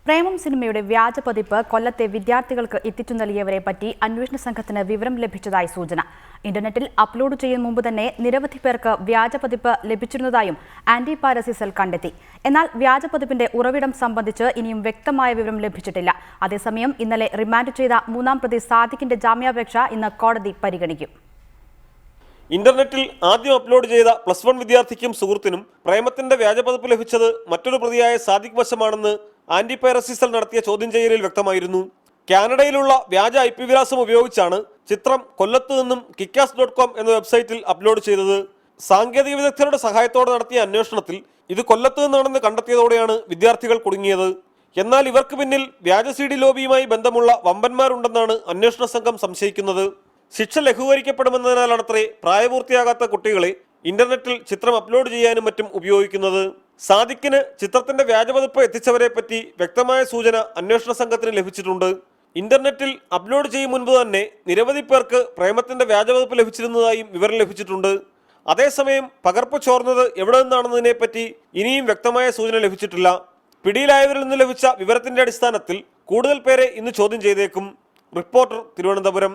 പ്രേമം സിനിമയുടെ വ്യാജ പതിപ്പ് കൊല്ലത്തെ വിദ്യാർത്ഥികൾക്ക് എത്തിച്ചു നൽകിയവരെ പറ്റി അന്വേഷണ സംഘത്തിന് വിവരം ലഭിച്ചതായി സൂചന. ഇന്റർനെറ്റിൽ അപ്ലോഡ് ചെയ്യുന്ന മുമ്പ് തന്നെ നിരവധി പേർക്ക് വ്യാജ പതിപ്പ് ലഭിച്ചിരുന്നതായും ആന്റി പൈറസി സെൽ കണ്ടെത്തി. എന്നാൽ വ്യാജ പതിപ്പിന്റെ ഉറവിടം സംബന്ധിച്ച് ഇനിയും വ്യക്തമായ വിവരം ലഭിച്ചിട്ടില്ല. അതേസമയം ഇന്നലെ റിമാൻഡ് ചെയ്ത മൂന്നാം പ്രതി സാദിഖിന്റെ ജാമ്യാപേക്ഷ ഇന്ന് കോടതി പരിഗണിക്കും. ഇന്റർനെറ്റിൽ ആദ്യം അപ്ലോഡ് ചെയ്ത +1 വിദ്യാർത്ഥിക്കും സുഹൃത്തിനും പ്രേമത്തിന്റെ വ്യാജപതിപ്പ് ലഭിച്ചത് മറ്റൊരു പ്രതിയായ സാദിഖ് വശമാണെന്ന് ആന്റി പൈറസി സെൽ നടത്തിയ ചോദ്യം ചെയ്യലിൽ വ്യക്തമായിരുന്നു. കാനഡയിലുള്ള വ്യാജ IP വിലാസം ഉപയോഗിച്ചാണ് ചിത്രം കൊല്ലത്ത് നിന്നും kikas.com എന്ന വെബ്സൈറ്റിൽ അപ്ലോഡ് ചെയ്തത്. സാങ്കേതിക വിദഗ്ധരുടെ സഹായത്തോടെ നടത്തിയ അന്വേഷണത്തിൽ ഇത് കൊല്ലത്ത് നിന്നാണെന്ന് കണ്ടെത്തിയതോടെയാണ് വിദ്യാർത്ഥികൾ കുടുങ്ങിയത്. എന്നാൽ ഇവർക്ക് പിന്നിൽ വ്യാജ CD ലോബിയുമായി ബന്ധമുള്ള വമ്പന്മാരുണ്ടെന്നാണ് അന്വേഷണ സംഘം സംശയിക്കുന്നത്. ശിക്ഷ ലഘൂകരിക്കപ്പെടുമെന്നതിനാലാണത്രേ പ്രായപൂർത്തിയാകാത്ത കുട്ടികളെ ഇന്റർനെറ്റിൽ ചിത്രം അപ്ലോഡ് ചെയ്യാനും മറ്റും ഉപയോഗിക്കുന്നത്. സാദിഖിന് ചിത്രത്തിന്റെ വ്യാജപതിപ്പ് എത്തിച്ചവരെ പറ്റി വ്യക്തമായ സൂചന അന്വേഷണ സംഘത്തിന് ലഭിച്ചിട്ടുണ്ട്. ഇന്റർനെറ്റിൽ അപ്ലോഡ് ചെയ്യും മുൻപ് തന്നെ നിരവധി പേർക്ക് പ്രേമത്തിന്റെ വ്യാജപതിപ്പ് ലഭിച്ചിരുന്നതായും വിവരം ലഭിച്ചിട്ടുണ്ട്. അതേസമയം പകർപ്പ് ചോർന്നത് എവിടെ നിന്നാണെന്നതിനെ പറ്റി ഇനിയും വ്യക്തമായ സൂചന ലഭിച്ചിട്ടില്ല. പിടിയിലായവരിൽ നിന്ന് ലഭിച്ച വിവരത്തിന്റെ അടിസ്ഥാനത്തിൽ കൂടുതൽ പേരെ ഇന്ന് ചോദ്യം ചെയ്തേക്കും. റിപ്പോർട്ടർ, തിരുവനന്തപുരം.